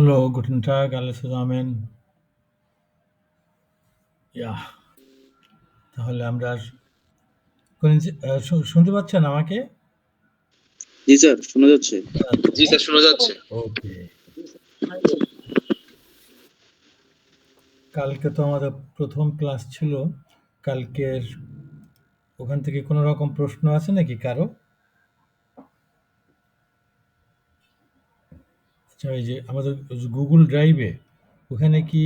Hallo, guten Tag alle zusammen. Ja, তাহলে আমরা শুনতে পাচ্ছেন আমাকে? জি স্যার, শোনা যাচ্ছে। জি স্যার, শোনা যাচ্ছে। ওকে। কালকে তো আমাদের প্রথম ক্লাস ছিল। কালকের ওখান থেকে কোনো রকম প্রশ্ন আছে নাকি কারো? আচ্ছা, ওই যে আমাদের গুগল ড্রাইভে ওখানে কি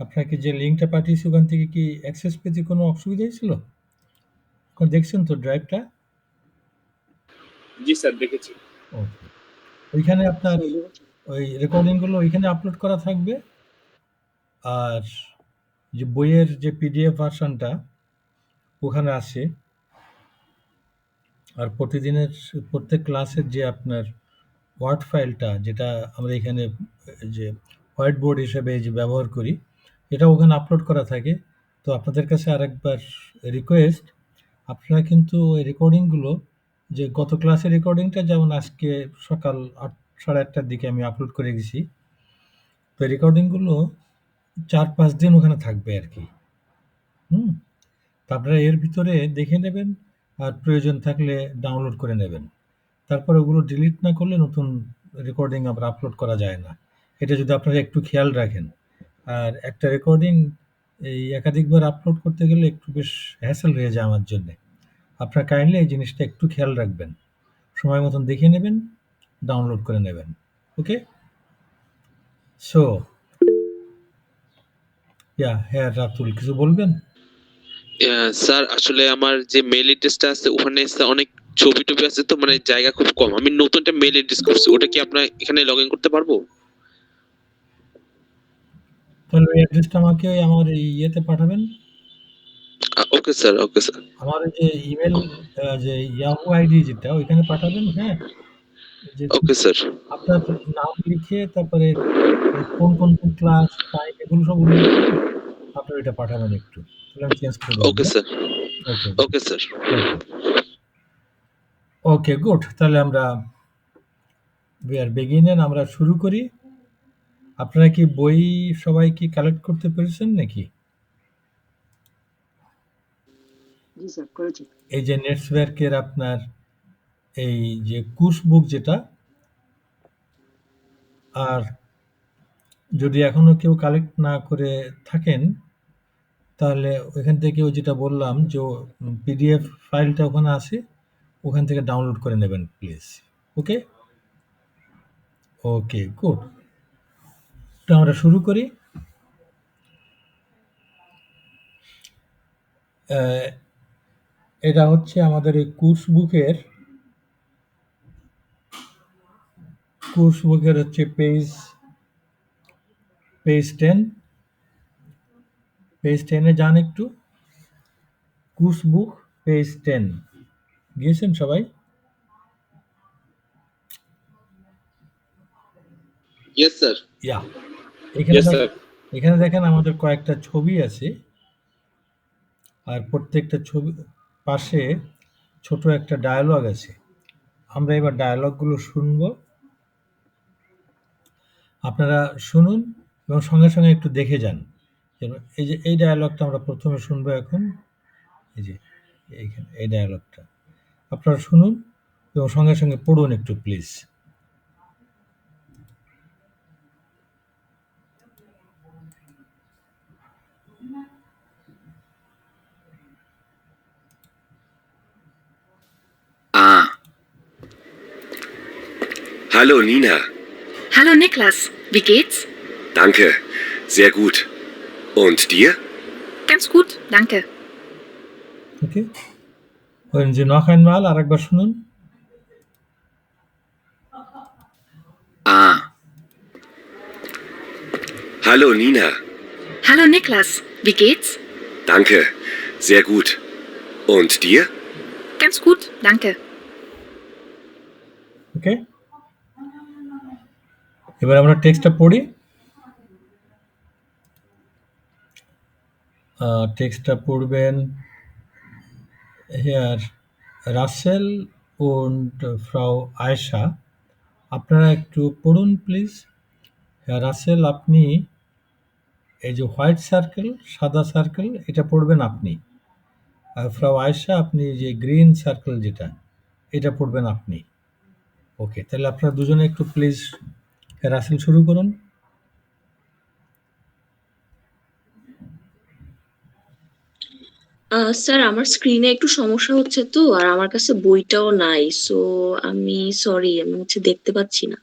আপনাকে যে লিঙ্কটা পাঠিয়েছি ওখান থেকে কি অ্যাক্সেস পেতে কোনো অসুবিধা হয়েছিল? এখন দেখছেন তো ড্রাইভটা? জি স্যার, দেখেছি। ওকে। ওইখানে আপনার ওই রেকর্ডিংগুলো ওইখানে আপলোড করা থাকবে। আর যে বইয়ের যে পিডিএফ ভার্সনটা ওখানে আছে। আর প্রতিদিনের প্রত্যেক ক্লাসের যে আপনার ওয়ার্ড ফাইলটা যেটা আমরা এখানে যে হোয়াইট বোর্ড হিসেবে যে ব্যবহার করি এটা ওখানে আপলোড করা থাকে। তো আপনাদের কাছে আরেকবার রিকোয়েস্ট, আপনারা কিন্তু ওই রেকর্ডিংগুলো যে গত ক্লাসের রেকর্ডিংটা যেমন আজকে সকাল 8:30টার দিকে আমি আপলোড করে গেছি। তো রেকর্ডিংগুলো 4-5 দিন ওখানে থাকবে আর কি। হুম? তো আপনারা এর ভিতরে দেখে নেবেন আর প্রয়োজন থাকলে ডাউনলোড করে নেবেন। তারপরে ওগুলো ডিলিট না করলে নতুন রেকর্ডিং আবার আপলোড করা যায় না। এটা যদি আপনারা একটু খেয়াল রাখেন। আর একটা রেকর্ডিং এই একাধিকবার আপলোড করতে গেলে একটু বেশ হ্যাসেল হয়ে যায় আমার জন্যে। আপনারা কাইন্ডলি এই জিনিসটা একটু খেয়াল রাখবেন। সময় মতন দেখে নেবেন, ডাউনলোড করে নেবেন। ওকে? সো হ্যাঁ রাতুল কিছু বলবেন? স্যার, আসলে আমার যে মেইল অ্যাড্রেসটা আছে ওখানে স্যার অনেক ছবি টবি আছে, তো মানে জায়গা খুব কম। আমি নতুন একটা মেইল অ্যাড্রেস করছি, ওটা কি আপনার এখানে লগ ইন করতে পারবো? তাহলে ওই অ্যাড্রেসটা আমাকে আমার এই ইয়েতে পাঠাবেন। ওকে স্যার, ওকে স্যার। আমার ওই যে ইমেল যে ইয়াহু আইডি যেটা ওইখানে পাঠাবেন। হ্যাঁ, যে ওকে স্যার। আপনার নাম লিখে তারপরে কোন ক্লাস টাইম এগুলো সব উল্লেখ করে আপনার এটা পাঠাবেন একটু, তাহলে আমি চেঞ্জ করে দেবো। Okay sir. Okay okay sir. Okay okay good. তাহলে আমরা বেগিনার আমরা শুরু করি। আপনারা কি বই সবাই কি কালেক্ট করতে পেরেছেন নাকি? জি স্যার, করেছি। এই যে নেটওয়ার্কের আপনার এই যে কোর্স বুক যেটা, আর যদি এখনো কেউ কালেক্ট না করে থাকেন তাহলে ওইখান থেকে ওই যেটা বললাম যে পিডিএফ ফাইলটা ওখানে আছে, ওখান থেকে ডাউনলোড করে নেবেন প্লিজ। Okay okay good. তো আমরা শুরু করি। এটা হচ্ছে আমাদের এই কোর্স বুকের হচ্ছে পেজ 10। পেজ 10-এ যান একটু। কোর্স বুক পেজ 10 গিয়েছেন সবাই? Yes sir. ইয়া এখানে ইয়েস স্যার। এখানে দেখেন আমাদের কয়েকটা ছবি আছে। আর প্রত্যেকটা ছবি পাশে ছোট একটা ডায়ালগ আছে। আমরা এবার ডায়ালগগুলো শুনবো। আপনারা শুনুন এবং সঙ্গে সঙ্গে একটু দেখে যান। এই যে এই ডায়ালগটা আমরা প্রথমে শুনবো এখন। এই যে এইখানে এই ডায়ালগটা আপনারা শুনুন এবং সঙ্গে সঙ্গে পড়ুন একটু please. Hallo Nina. Hallo Niklas, wie geht's? Danke, sehr gut. Und dir? Ganz gut, danke. Okay, hören Sie noch einmal আরেকবার শুনুন। Hallo Nina. Hallo Niklas, wie geht's? Danke, sehr gut. Und dir? Ganz gut, danke. Okay, এবার আমরা টেক্সটটা পড়ি। টেক্সটটা পড়বেন হেয়ার Russell und Frau Aisha। আপনারা একটু পড়ুন প্লিজ। রাসেল আপনি এই যে হোয়াইট সার্কেল, সাদা সার্কেল এটা পড়বেন আপনি। আর ফ্রাউ আয়েশা আপনি যে গ্রিন সার্কেল যেটা, এটা পড়বেন আপনি। ওকে, তাহলে আপনারা দুজনে একটু প্লিজ রাসেল শুরু করুন। স্যার আমার স্ক্রিনে একটু সমস্যা হচ্ছে তো, আর আমার কাছে বইটাও নাই, সো আমি সরি, আমি দেখতে পাচ্ছি না।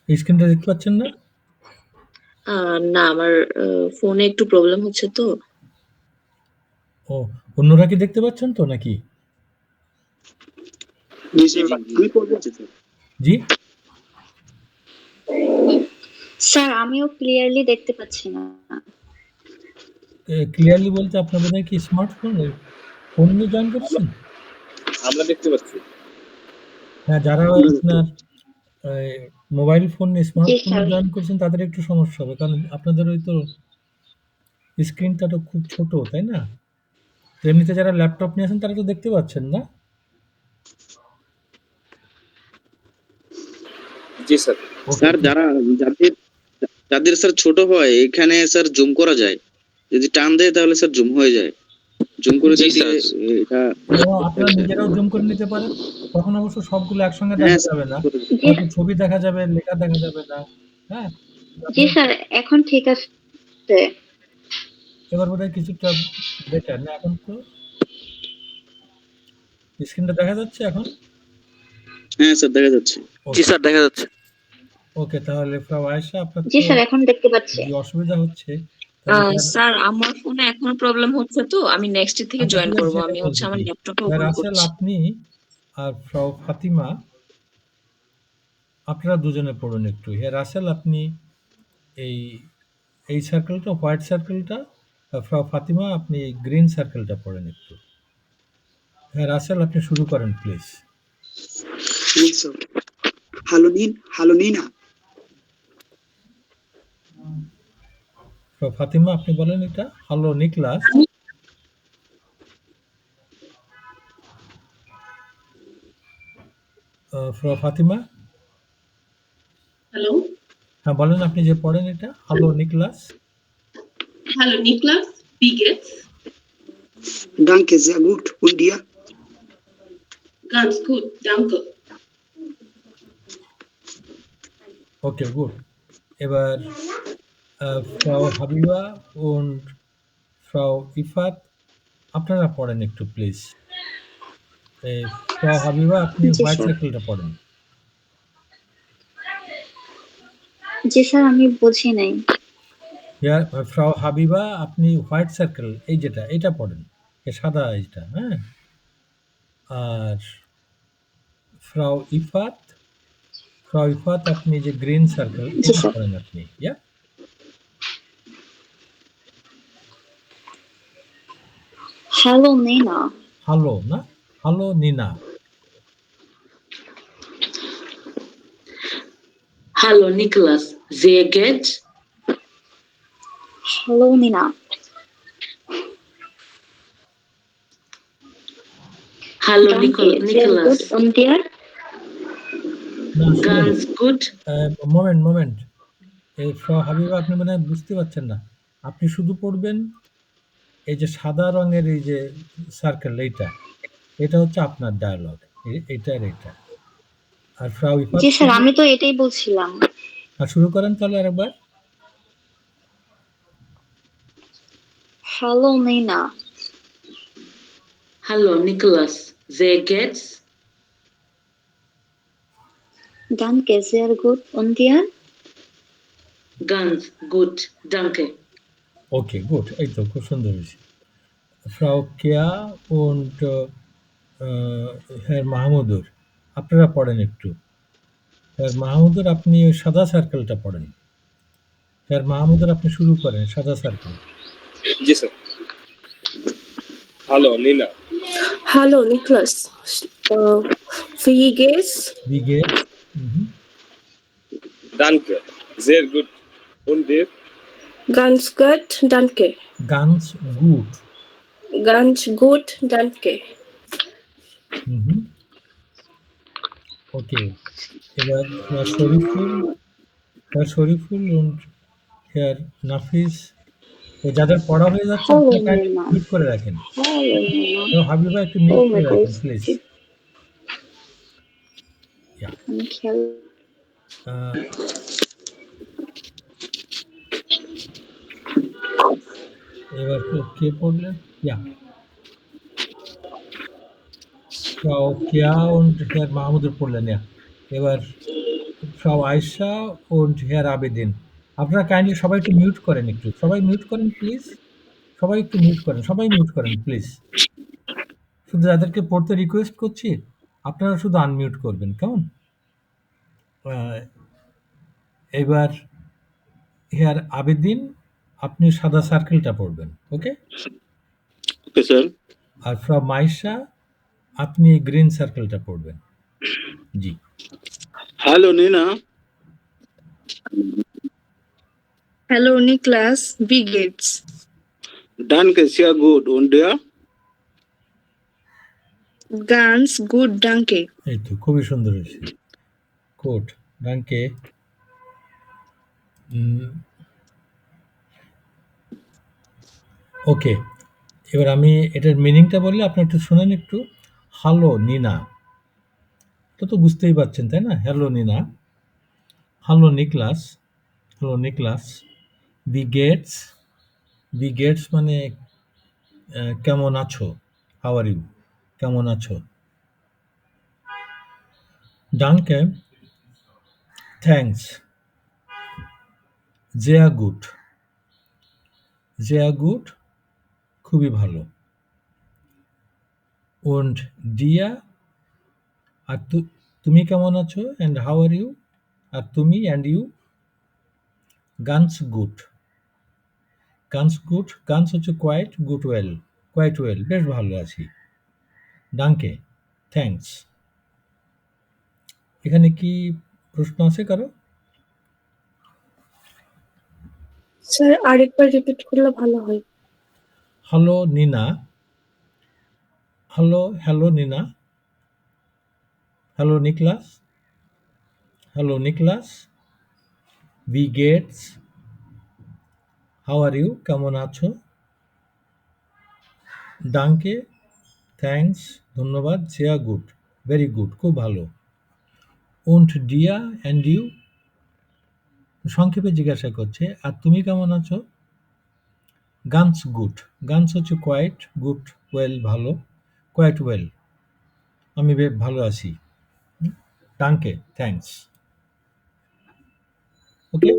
এই স্ক্রিনটা দেখতে পাচ্ছেন না? না, আমার ফোনে একটু প্রবলেম হচ্ছে তো। ও, অন্যরা কি দেখতে পাচ্ছেন তো নাকি? জি স্যার, আমি পড়বো। জি, স্যার আমিও ক্লিয়ারলি দেখতে পাচ্ছি না। ক্লিয়ারলি বলতে আপনার বোধহয় কি স্মার্টফোন ফোন নিয়ে জয়েন করছেন? আমরা দেখতে পাচ্ছি। হ্যাঁ, যারা আপনার মোবাইল ফোন স্মার্টফোনে স্যার। জয়েন করছেন তাদের একটু সমস্যা হবে, কারণ আপনাদের ওই তো স্ক্রিনটা তো খুব ছোট, তাই না? তো এমনিতে যারা ল্যাপটপ নিয়ে আছেন তারা তো দেখতে পাচ্ছেন না? জি স্যার। ওকে, স্যার যাদের স্যার ছোট হয় এখানে স্যার জুম করা যায়, যদি টান দেয় তাহলে স্যার জুম হয়ে যায়। জুম করে জি দিলে স্যার। এটা আপনারা নিজেরাও জুম করে নিতে পারেন। তখন অবশ্য সবগুলো একসঙ্গে হ্যাঁ দেখা স্যার, যাবে না, জি হয়তো ছবি দেখা যাবে, লেখা দেখা যাবে না। হ্যাঁ, জি স্যার, এখন ঠিক আছে। এবার বোধহয় কিছুটা বেটার না? এখন তো স্ক্রিনটা দেখা যাচ্ছে এখন? হ্যাঁ স্যার দেখা যাচ্ছে। জি স্যার, দেখা যাচ্ছে। ওকে, তাহলে ফ্রাউ আয়েশা আপনার জি তো স্যার, এখন দেখতে পাচ্ছি। যে অসুবিধা হচ্ছে, তাহলে স্যার আমার ফোনে এখনো প্রবলেম হচ্ছে তো, আমি নেক্সট থেকে আচ্ছা জয়েন ঠিক আছে, করব। সেটা আমি আমার বলতেছি। ল্যাপটপে হ্যাঁ, ওপেন রাসেল করছি। আপনি আর ফ্রাউ ফাতিমা আপনারা দুজনে পড়ুন একটু। হ্যাঁ রাসেল আপনি এই এই সার্কেলটা, হোয়াইট সার্কেলটা, ফ্রাউ ফাতিমা আপনি গ্রিন সার্কেলটা পড়েন একটু। হ্যাঁ রাসেল আপনি শুরু করেন প্লিজ। জি স্যার। Hello Nina. ফ্রাউ ফাতিমা আপনি বলেন এটা। Hello Niklas. ফ্রাউ ফাতিমা, Hallo? হ্যাঁ বলেন আপনি যে পড়েন এটা। Hello Niklas. Hallo Niklas, wie geht's? Danke, sehr gut. Und dir? Ganz gut, danke. ওকে, গুড। এবার ফ্রাউ হাবিবা und ফ্রাউ ইফাত আপনারা পড়েন একটু প্লিজ। ফ্রাউ হাবিবা আপনি জি হোয়াইট স্যার। সার্কেলটা পড়েন। জি স্যার, আমি বুঝি নাই। ফ্রাউ হাবিবা আপনি হোয়াইট সার্কেল এই যেটা এটা পড়েন, এই সাদা এইটা। হ্যাঁ, আর ফ্রাউ ইফাত আপনি যে গ্রিন সার্কেল জি এটা স্যার। পড়েন আপনি। Hello Nina. হ্যালো না, hello Nina. Hallo Niklas, wie geht's? Hello Nina. Hallo Danke, sehr Niklas, gut. Und dir? না শুনুন, ganz gut. মোমেন্ট। এই ফ্রাউ হাবিবা আপনি মনে হয় বুঝতে পারছেন না। আপনি শুধু পড়বেন এই যে সাদা রঙের এই যে সার্কেল এইটা, এটা হচ্ছে আপনার ডায়ালগ, এইটা আর এইটা। আর ফ্রাউ ইফাত জি স্যার, আমি তো এটাই বলছিলাম। শুরু করেন তাহলে আরেকবার। Hello Nina. Hallo Niklas, wie geht's? Danke, sehr gut. Und dir? Ganz gut, danke. ওকে, গুড। এই তো খুব সুন্দর হয়েছে। ফ্রাউ কেয়া und হ্যাঁ মাহমুদুর আপনারা পড়েন একটু। হ্যাঁ মাহমুদুর আপনি ওই সাদা সার্কেলটা পড়েন। হ্যাঁ মাহমুদুর আপনি শুরু করেন সাদা সার্কেল। জি sir. Hello Nina. Hallo Niklas, wie geht's? বিগে। Danke. Sehr gut. Und dir? Ganz gut, danke. গানস গুড। Ganz gut, danke. ওকে, এবার Shariful Herr Shoriful und Herr Nafis, তো যাদের পড়া হয়ে যাচ্ছে Hello, আপনারা Nirma. মিউট করে রাখেন। Hello, Nirma. তো হাবিবা একটু মিউট Oh my করে রাখেন God. প্লিজ। Yeah Michael. এবার কে পড়লেন? ইয়া Frau Kea und Herr Mahmoud পড়লেন। ইয়া এবার Frau Aisha und Herr Abedin, আপনারা কাইন্ডলি সবাই একটু মিউট করেন, একটু সবাই মিউট করেন প্লিজ। সবাই একটু মিউট করেন, সবাই মিউট করেন প্লিজ। শুধু যাদেরকে পড়তে রিকোয়েস্ট করছি আপনারা শুধু আনমিউট করবেন, কেমন? এবার হেয়ার আবেদিন, আপনি সাদা সার্কেলটা পড়বেন, ওকে? Okay sir. আর ফ্রম মাইশা আপনি গ্রিন সার্কেলটা পড়বেন। জি। Hello Nina. Hello, Niklas. Wie geht's? Danke, sehr gut. Und der? Ganz gut, danke. এই তো খুবই সুন্দর হয়েছে। কোট ডানকে। ওকে, এবার আমি এটার মিনিংটা বললে আপনি একটু শুনেন একটু। হ্যালো নিনা, এটা তো বুঝতেই পারছেন তাই না? Hello Nina, hello Niklas, hello Niklas. বি গেটস মানে কেমন আছো, হাউ আর ইউ, কেমন আছো। ডানকে, থ্যাংকস, জেয়া গুড, খুবই ভালো। und দিয়া, আর তুমি কেমন আছো, অ্যান্ড হাউ আর ইউ, আর তুমি অ্যান্ড ইউ। গানস গুড, গানস হচ্ছে কোয়াইট, কোয়াইট ওয়েল, বেশ ভালো আছি। ডাঙ্কে, থ্যাঙ্কস। এখানে কি প্রশ্ন আছে কারো? স্যার আরেকবার রিপিট করলে ভালো হয়। Hello Nina, hello Nina, hello Niklas, বি গেটস, হাউ আর ইউ, কেমন আছো। ডাঙ্কে, থ্যাঙ্কস, ধন্যবাদ। জেয়া গুড, ভেরি গুড, খুব ভালো। und ডিয়া অ্যান্ড ইউ, সংক্ষেপে জিজ্ঞাসা করছে, আর তুমি কেমন আছো। গানস গুড, গানস হচ্ছে কোয়াইট, গুড ওয়েল ভালো, কোয়াইট ওয়েল, আমি ভালো আছি। ডাঙ্কে, থ্যাঙ্কস। ওকে,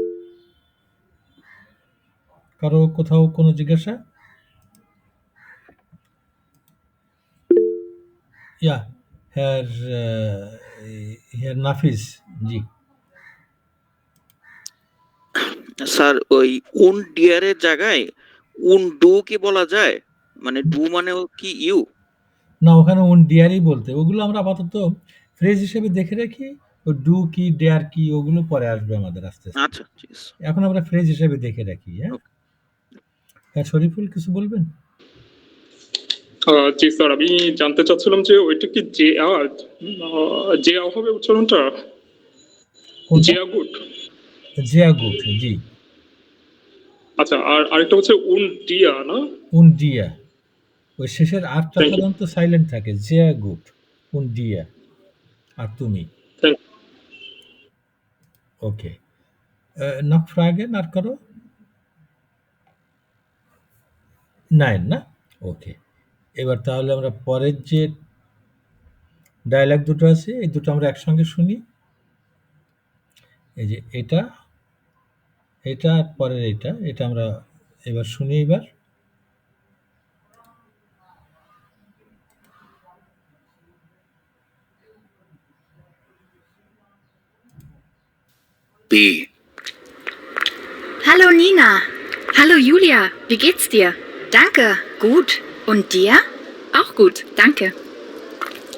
কারো কোথাও কোনো জিজ্ঞাসা? ইয়া হ্যার নাফিস, জি। স্যার ওই উন ডিয়ারের জায়গায় উন ডু কি বলা যায়? মানে ডু মানে কি ইউ? না, ওখানে উন ডিয়ারই বলতে, ওগুলো আমরা আপাতত ফ্রেজ হিসেবে দেখে রাখি। ও ডু কি ডেয়ার কি ওগুলো পরে আসবে আমাদের আস্তে আস্তে। আচ্ছা, এখন আমরা ফ্রেজ হিসেবে দেখে রাখি। হ্যাঁ শরীফুল, কিছু বলবেন? জি স্যার, আমি জানতে চাচ্ছিলাম যে ওইটা কি জেয়া হবে উচ্চারণটা? জেয়া গুড, জি। আচ্ছা, আর আরেকটা হচ্ছে উন ডিয়া না? উন ডিয়া, ওই শেষের আরটা সাধারণত সাইলেন্ট থাকে। জেয়া গুড, উন ডিয়া, আর তুমি। ওকে, noch Fragen আর কারো? নাইন না? ওকে, এবার তাহলে আমরা পরের যে ডায়ালগ দুটো আছে এই দুটো আমরা একসঙ্গে শুনি। এই যে এটা আর পরের এটা আমরা এবার শুনি। এবার B. Hallo Nina. Hallo Julia. Wie geht's dir? Danke. Gut. Und dir? Auch gut. Danke.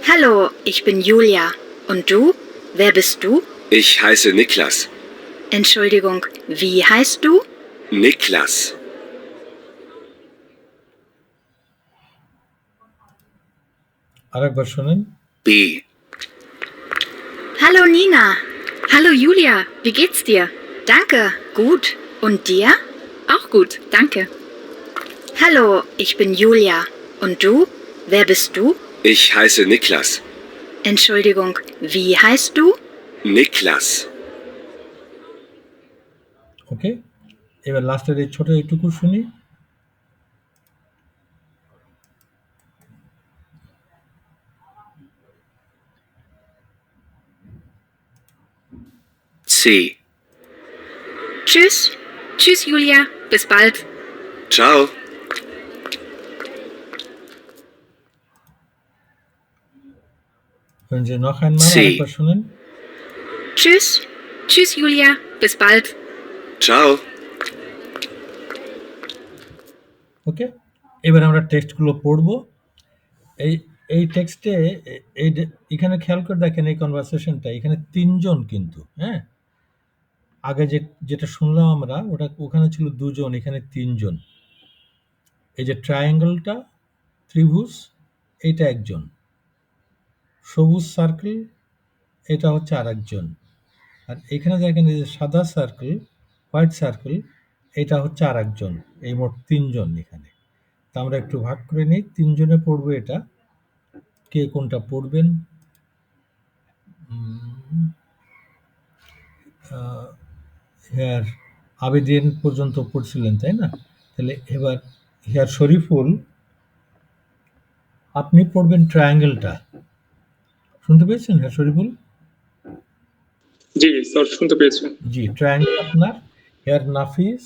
Hallo, ich bin Julia. Und du? Wer bist du? Ich heiße Niklas. Entschuldigung, wie heißt du? Niklas. আরেকবার শুনেন। B. Hallo Nina. Hallo Julia. Wie geht's dir? Danke, gut. Und dir? Auch gut, danke. Hallo, ich bin Julia. Und du? Wer bist du? Ich heiße Niklas. Entschuldigung, wie heißt du? Niklas. ওকে, এবার লাস্টের এই ছোট এইটুকু শুনি। C. Tschüss. Tschüss, Julia. Bis bald. Ciao. Hören Sie noch einmal, Sie. আরেকবার শুনেন। Tschüss. Tschüss, Julia. Bis bald. Ciao. ওকে, এবার আমরা টেক্সটগুলো পড়বো। এই টেক্সটে এখানে খেয়াল করে দেখেন এই কনভারসেশনটা, এখানে ৩ জন কিন্তু, হ্যাঁ? আগে যেটা শুনলাম আমরা ওখানে ছিল ২ জন, এখানে ৩ জন। এই যে ট্রায়াঙ্গলটা, ত্রিভুজ, এইটা একজন। সবুজ সার্কেল, এটা হচ্ছে আরেকজন। আর এখানে দেখেন এই যে সাদা সার্কেল, হোয়াইট সার্কেল, এটা হচ্ছে আরেকজন। এই মোট ৩ জন এখানে। তা আমরা একটু ভাগ করে নিই, ৩ জনে পড়বো এটা। কে কোনটা পড়বেন? হেয়ার আবেদিন পর্যন্ত পড়ছিলেন, তাই না? তাহলে এবার হেয়ার শরীফুল, আপনি পড়বেন ট্রায়াঙ্গেলটা। শুনতে পেয়েছেন হেয়ার শরীফুল? জি স্যার, শুনতে পেয়েছি। জি, ট্রায়াঙ্গেল আপনার। হেয়ার নাফিস,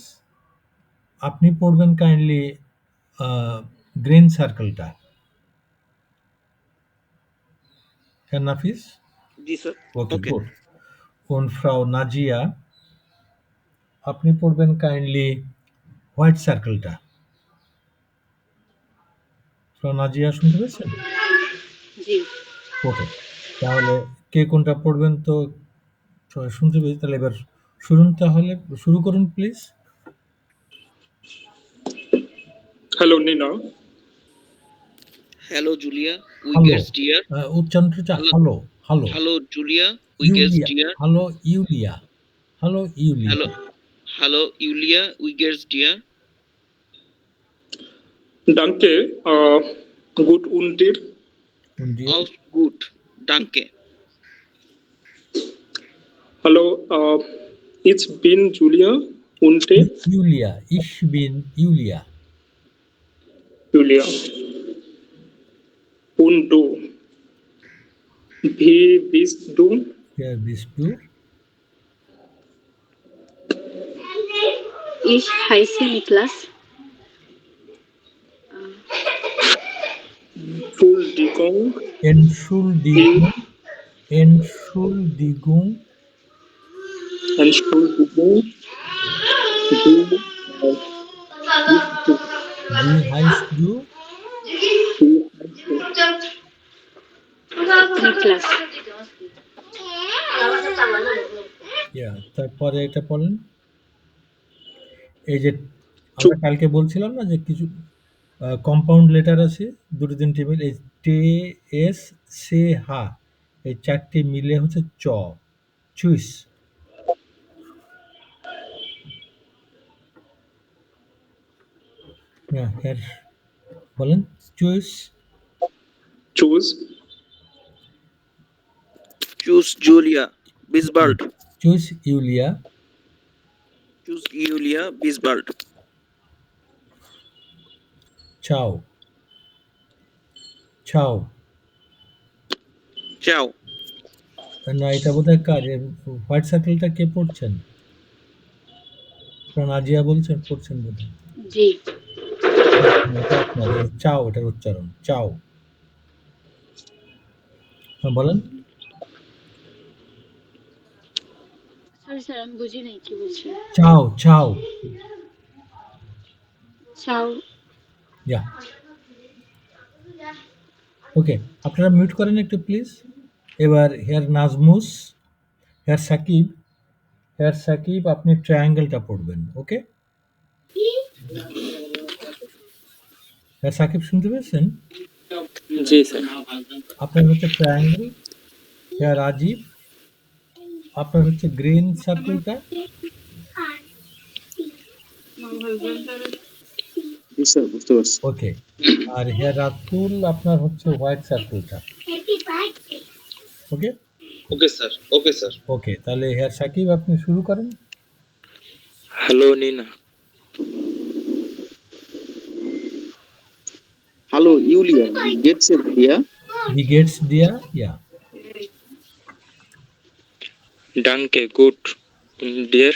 আপনি পড়বেন কাইন্ডলি গ্রিন সার্কেলটা। হেয়ার নাফিস? জি sir. Okay, okay. Good. Und Frau Nazia, আপনি পড়বেন কাইন্ডলি হোয়াইট সার্কেলটা। ফ্রাউ নাজিয়া, শুনতে পেয়েছেন? জি। ওকে, তাহলে কে কোনটা পড়বেন তো সবাই শুনতে পেয়েছি। তাহলে এবার শুরু করুন please. Hello Nina. Hello Julia, উই হ্যালো, গেটস ডিয়ার। উচ্চারণটা hello. Hello hello hello Julia, উই গেটস ইউলিয়া, ডিয়ার। Hello Julia, hello Julia. Hello. Hello Julia, উই গেটস ডিয়ার। Danke, gut und dir? Und dir? Auch gut, danke. Hallo, ich bin Julia und dir? Julia, ich bin Julia. Julia. Und du? Wie bist du? Wer bist du? Ich heiße Niklas. Entschuldigung. Entschuldigung. Entschuldigung. Entschuldigung. Wie heißt du? Niklas. Ja, তারপরে এটা বলেন। এই যে আমরা কালকে বলছিলাম না যে কিছু কম্পাউন্ড লেটার আছে, দুটো তিনটে মিলে, এই টে, এস, সে, হা, এই 4টে মিলে হচ্ছে চ, চুইস। হ্যাঁ, বলেন চুইস। Choose. Choose Julia, Bisbald. চুইস ইউলিয়া। Choose Julia, Bisbald. চাও। চাও। Ciao. না, এটা বোধহয় কার হোয়াইট সার্কেলটা কে পড়ছেন? নাজিয়া বলছেন, পড়ছেন বোধহয়। জি। এটা আপনার চাও, এটার উচ্চারণ চাও। বলেন। সরি স্যার, আমি বুঝি নাই কি বলছেন। চাও, চাও। চাও। যা। ওকে, আপনারা মিউট করেন একটু প্লিজ। এবার হেয়ার নাজমুস, হেয়ার সাকিব, হেয়ার সাকিব, আপনি ট্রায়াঙ্গেলটা পড়বেন। ওকে, হেয়ার সাকিব শুনতে পেয়েছেন? জি স্যার। আপনার হচ্ছে ট্রায়াঙ্গেল। হেয়ার রাজীব, আপনার হচ্ছে গ্রিন সার্কেলটা। জি স্যার, বুঝতে পারছি। ওকে। আর হেয়ার রাতুল আপনার হচ্ছে হোয়াইট সার্কেলটা। ওকে? ওকে স্যার, ওকে স্যার। ওকে, তাহলে হেয়ার সাকিব আপনি শুরু করেন। Hello Nina. হ্যালো ইউলিয়া, গেটস দিয়া। Wie geht's dir? Ja. Danke, gut. Und dir?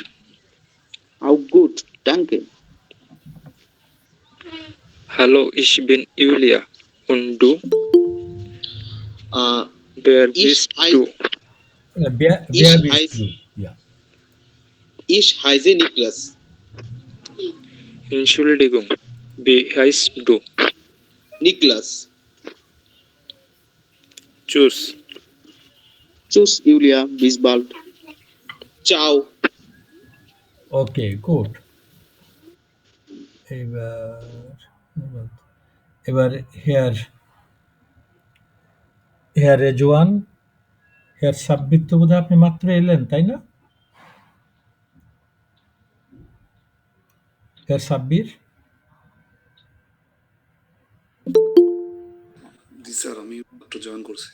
Auch gut, danke. Hallo, ich bin Julia. Und du? Wer bist du? Wer bist du? Ja. Ich heiße Niklas. Entschuldigung, wie heißt du? Niklas. Tschüss. Tschüss Julia, bis bald. Ciao. Okay, gut. এবার hair Rezwan, hair Sabbir তো বোধহয় আপনি মাত্র এলেন, তাই না? Hair Sabbir? জি sir, আমি মাত্র জয়েন করছি।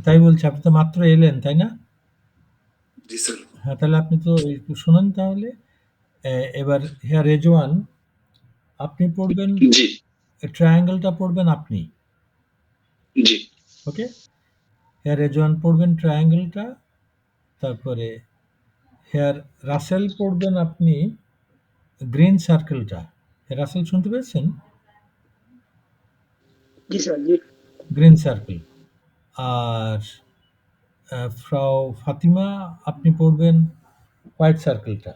তাই বলছি, আপনি তো মাত্র এলেন, তাই না? জি স্যার। হ্যাঁ, তাহলে আপনি তো একটু শুনুন তাহলে। এবার হেয়ার রেজওয়ান, আপনি পড়বেন, জি ট্রায়াঙ্গেলটা পড়বেন আপনি। জি। ওকে? হেয়ার রেজওয়ান পড়বেন ট্রায়াঙ্গেলটা, তারপরে হেয়ার রাসেল পড়বেন আপনি গ্রিন সার্কেলটা। হেয়ার রাসেল শুনতে পেয়েছেন? জি স্যার, জি। Green circle. আর ফ্রাউ ফাতিমা আপনি পড়বেন হোয়াইট সার্কেলটা।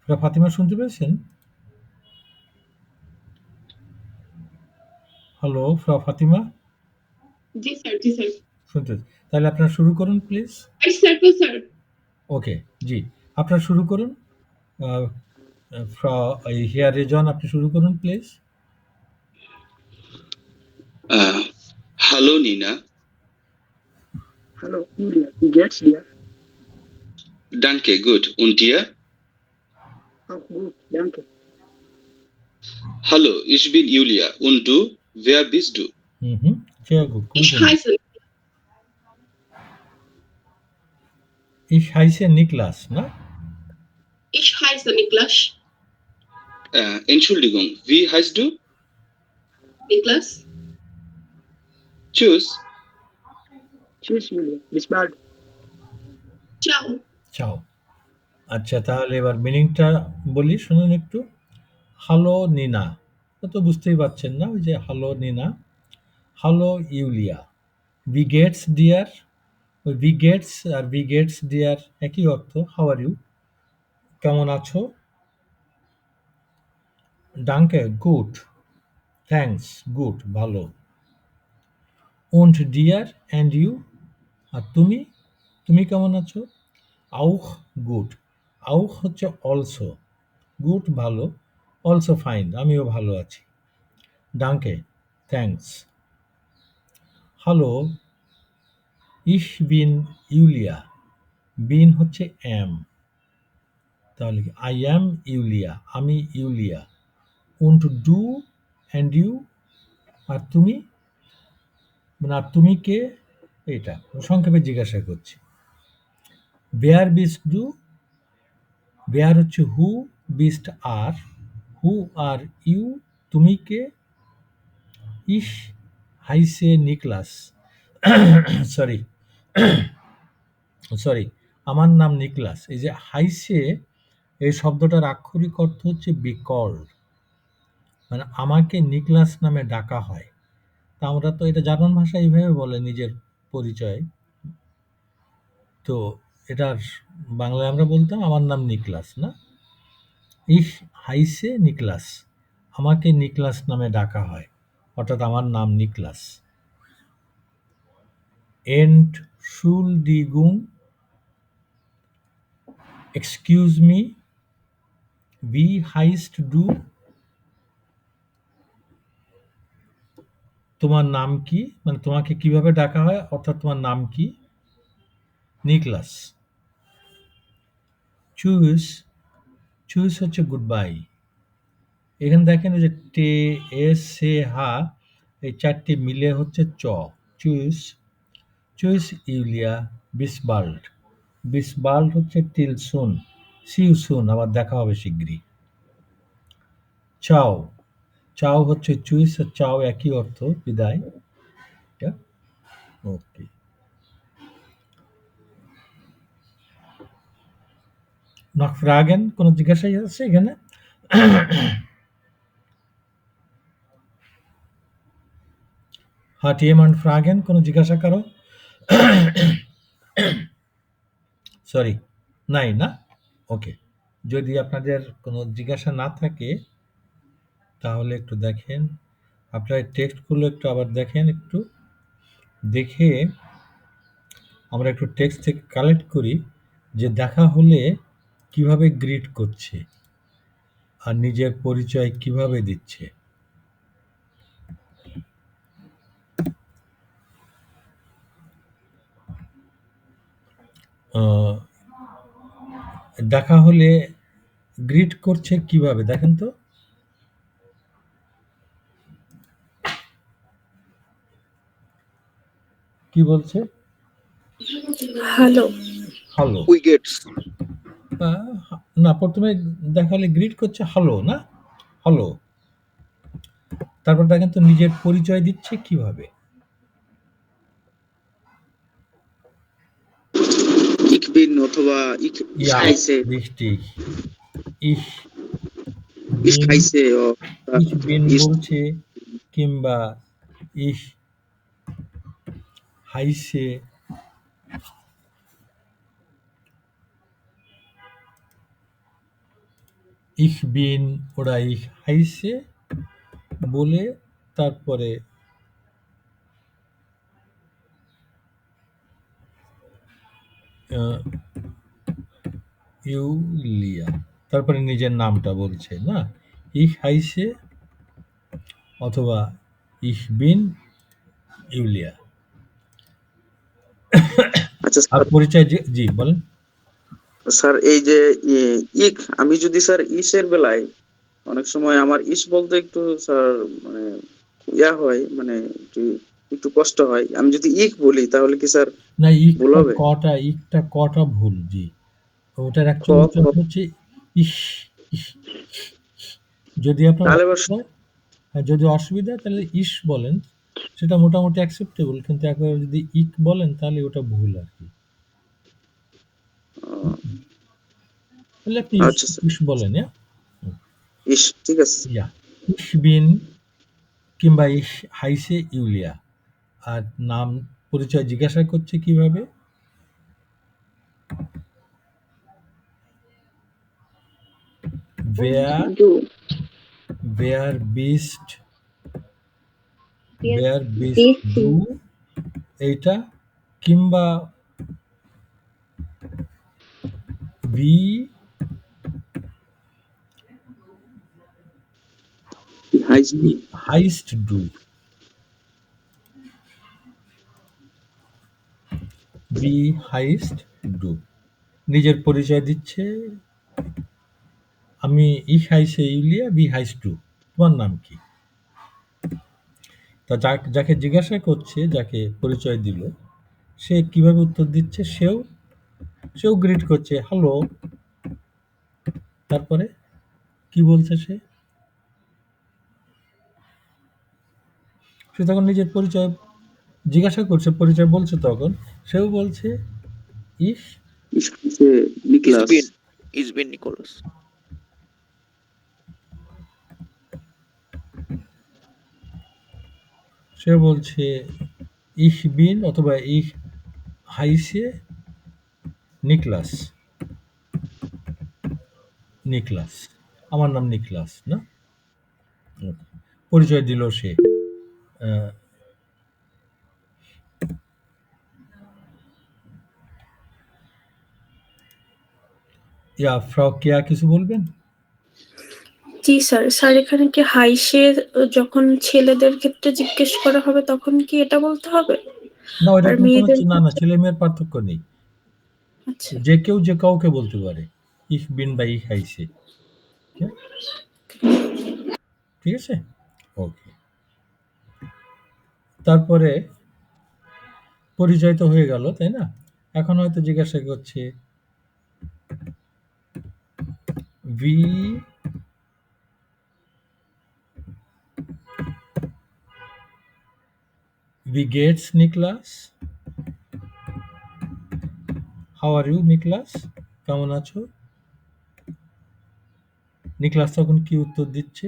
ফ্রাউ ফাতিমা শুনতে পেয়েছেন? হ্যালো ফ্রাউ ফাতিমা? জি স্যার, জি স্যার। শুনতে, তাহলে আপনারা শুরু করুন প্লিজ। স্যার। ওকে, জি, আপনারা শুরু করুন। হেয়ার রেজন আপনি শুরু করুন please. Hallo Nina. Hello ইউলিয়া, wie geht's dir? Danke, gut. Und dir? Auch gut, danke. Hallo, ich bin Julia. Und du? Wer bist du? Sehr gut. Ich heiße Ich heiße Niklas, ne? Niklas. Entschuldigung, wie heißt du? Niklas. Tschüss. Tschüss Julia, bis bald. Ciao. চাও। আচ্ছা, তাহলে এবার মিনিংটা বলি, শুনুন একটু। Hello নিনা, তো বুঝতেই পারছেন না, ওই যে হ্যালো নিনা। হ্যালো ইউলিয়া, ভি গেটস ডিয়ার। ওই ভি গেটস আর ভি গেটস ডিয়ার একই অর্থ। হাউ আর ইউ, কেমন আছো? ডাঙ্কে, গুড। থ্যাঙ্কস, গুড, ভালো। উন্ড ডিয়ার, অ্যান্ড ইউ, আর তুমি, তুমি কেমন আছো? আউখ, গুড। আউখ হচ্ছে অলসো, গুড ভালো, অলসো ফাইন, আমিও ভালো আছি। ডাঙ্কে, থ্যাঙ্কস। হ্যালো, ইশ বিন ইউলিয়া। বিন হচ্ছে অ্যাম, তাহলে আই অ্যাম ইউলিয়া, আমি ইউলিয়া। উন্ট ডু, অ্যান্ড ইউ, আর তুমি, মানে আর তুমি কে, এটা সংক্ষেপে জিজ্ঞাসা করছি। বেয়ার বিস্ট ডু, বেয়ার হচ্ছে হু, beast R, who are you, তুমি কে। ইশ হাইসে নিকলাস, সরি সরি, আমার নাম নিকলাস। এই যে হাইসে, এই শব্দটার আক্ষরিক অর্থ হচ্ছে বি কল্ড, মানে আমাকে নিকলাস নামে ডাকা হয়। তা আমরা তো এটা জার্মান ভাষায় এইভাবে বলে নিজের পরিচয়। তো এটার বাংলায় আমরা বলতাম আমার নাম নিকলাস, না? ইশ হাইসে নিকলাস, আমাকে নিকলাস নামে ডাকা হয়, অর্থাৎ আমার নাম Niklas. Entschuldigung, excuse me, wie heißt du? তোমার নাম কি, মানে তোমাকে কিভাবে ডাকা হয়, অর্থাৎ তোমার নাম কি? নিকলাস। চুজ, চুজ হচ্ছে গুড বাই। এখানে দেখেন এই যে টে, এস, সে, হা, এই 4টি মিলে হচ্ছে চ। Choose, choose ইউলিয়া Wiesbald. বিসবাল্ড হচ্ছে till soon, see you soon, আবার দেখা হবে শিগগিরই। চাও, চাও হচ্ছে চুজ আর চাও একই অর্থ, বিদায়। ওকে, নক ফ্রাগেন, কোনো জিজ্ঞাসাই আছে এখানে? হাট jemand ফ্রাগেন, কোনো জিজ্ঞাসা করো? সরি, নাই না? ওকে, যদি আপনাদের কোনো জিজ্ঞাসা না থাকে তাহলে একটু দেখেন, আপনার টেক্সটগুলো একটু আবার দেখেন, একটু দেখে আমরা একটু টেক্সট থেকে কালেক্ট করি যে দেখা হলে কিভাবে গ্রিট করছে আর নিজের পরিচয় কিভাবে দিচ্ছে। দেখা হলে গ্রিট করছে কিভাবে দেখেন তো। কি বলছে? হ্যালো। হ্যালো। উইকেটস। না, প্রথমে দেখা হলে গ্রিট করছে হ্যালো, না হ্যালো। তারপর দেখেন তো নিজের পরিচয় দিচ্ছে কিভাবে। ইক বিন অথবা ইক ইয়া, খাইছে, richtig. Ich ইস bin, খাইছে ও ich bin ইস বলছে, কিংবা ich heiße, ich bin oder ich heiße বলে তারপরে ইউলিয়া, তারপরে নিজের নামটা বলছে না, ich heiße অথবা ich bin ইউলিয়া। আচ্ছা আর স্যার, পরিচয় জি বলেন। স্যার এই যে ইক, আমি যদি স্যার ইসের বেলায় অনেক সময় আমার ইস বলতে একটু স্যার মানে ইয়া হয়, মানে একটু একটু কষ্ট হয়। আমি যদি ইক বলি তাহলে কি স্যার না, ভুল হবে? ইকটা কটা ভুল, জি। ওটার খ অ্যাকচুয়ালি খ উচ্চারণ হচ্ছে ইস, ইস। যদি আপনার তাহলে এবার অসুবিধা হয়, যদি অসুবিধা হয় তাহলে ইস বলেন, সেটা মোটামুটি অ্যাকসেপ্টেবল, কিন্তু একবার যদি ইক বলেন তাহলে ওটা ভুল আর কি। তাহলে আপনি আচ্ছা স্যার, ইস বলেন। ইস ঠিক আছে। ইয়া, ইস বিন কিংবা ইস হাইসে ইউলিয়া। আর নাম পরিচয় জিজ্ঞাসা করছে কিভাবে? Wer, Du. wer bist, wer bist Bist du, du? এইটা, কিংবা wie heißt du, wie heißt du, নিজের পরিচয় দিচ্ছে, আমি ich heiße ইউলিয়া, wie heißt du, তোমার নাম কি। তা যাকে জিজ্ঞাসা করছে, যাকে পরিচয় দিল, সে কিভাবে উত্তর দিচ্ছে, সেও গ্রিট করছে হ্যালো। তারপরে কি বলছে সে তখন নিজের পরিচয় জিজ্ঞাসা করছে, পরিচয় বলছে, তখন সেও বলছে ইস, ইস খাইছে নিকলাস। ইজ বিন নিকোলাস। সে বলছে ich bin অথবা ich heiße নিকলাস, নিকলাস, আমার নাম নিকলাস, না পরিচয় দিল সে। ইয়া, ফ্রাউ কেয়া কিছু বলবেন? জি স্যার। স্যার এখানে কি হাইসে যখন ছেলেদের ক্ষেত্রে জিজ্ঞেস করা হবে তখন কি এটা বলতে হবে? না, ওইটা আর কোনো মেয়েদের না, ছেলে মেয়ের পার্থক্য নেই, আচ্ছা। যে কেউ যে কাউকে বলতে পারে। Ich bin বা ich heiße। Okay? ঠিক আছে? ওকে। তারপরে পরিচয় তো হয়ে গেল, তাই না? এখন হয়তো জিজ্ঞাসা করছে wie geht's Niklas? How are you Niklas? কেমন আছো? নিকলাস তখন কি উত্তর দিচ্ছে?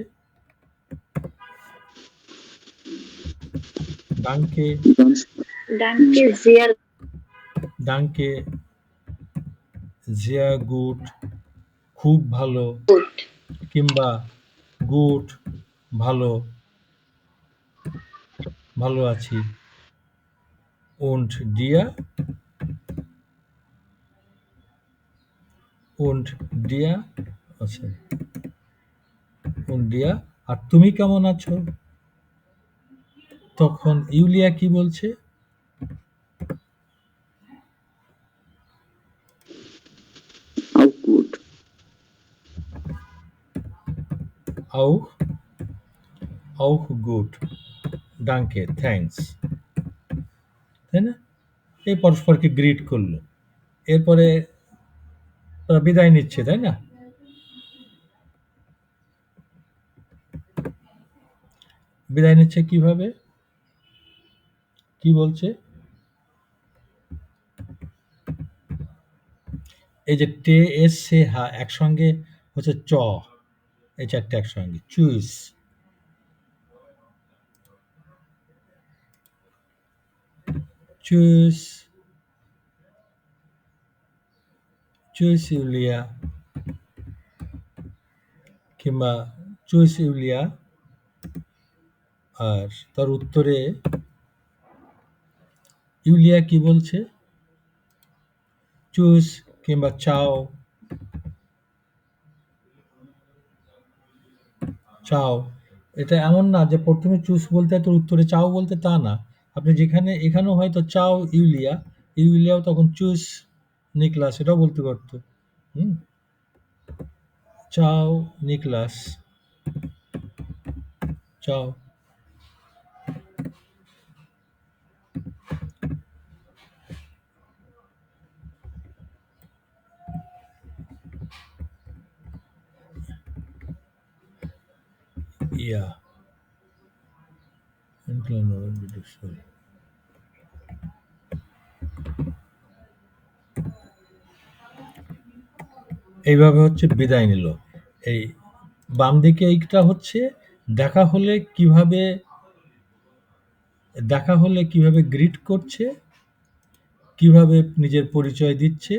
ডাঙ্কে Danke sehr ডাঙ্কে জিয়া গুড, খুব ভালো, gut. কিংবা গুড, ভালো, ভালো আছি। und dir? und dir? আচ্ছা, und dir? আর তুমি কেমন আছো? তখন ইউলিয়া কি বলছে? Auch gut. auch gut, danke, thanks, তাই না? এই পরস্পরকে গ্রিট করলো, এরপরে তারা বিদায় নিচ্ছে, তাই না? বিদায় নিচ্ছে কিভাবে? কি বলছে? এই যে টে এস সে হা একসঙ্গে হচ্ছে চ, এই চারটে একসঙ্গে চুজ, চুজ, চুজ ইউলিয়া, কিংবা চুজ ইউলিয়া। আর তার উত্তরে ইউলিয়া কি বলছে? চুজ কিংবা চাও, চাও। এটা এমন না যে প্রথমে চুজ বলতে তোর উত্তরে চাও বলতে, তা না। আপনি যেখানে এখানেও হয়তো চাও ইউলিয়া, ইউলিয়াও তখন চুজ নিকলাস এটাও বলতে পারতো। চাও নিকলাস, চাও। ইয়া এইভাবে হচ্ছে বিদায় নিল। এই বাম দিকে এইটা হচ্ছে দেখা হলে কিভাবে গ্রিট করছে, কিভাবে নিজের পরিচয় দিচ্ছে,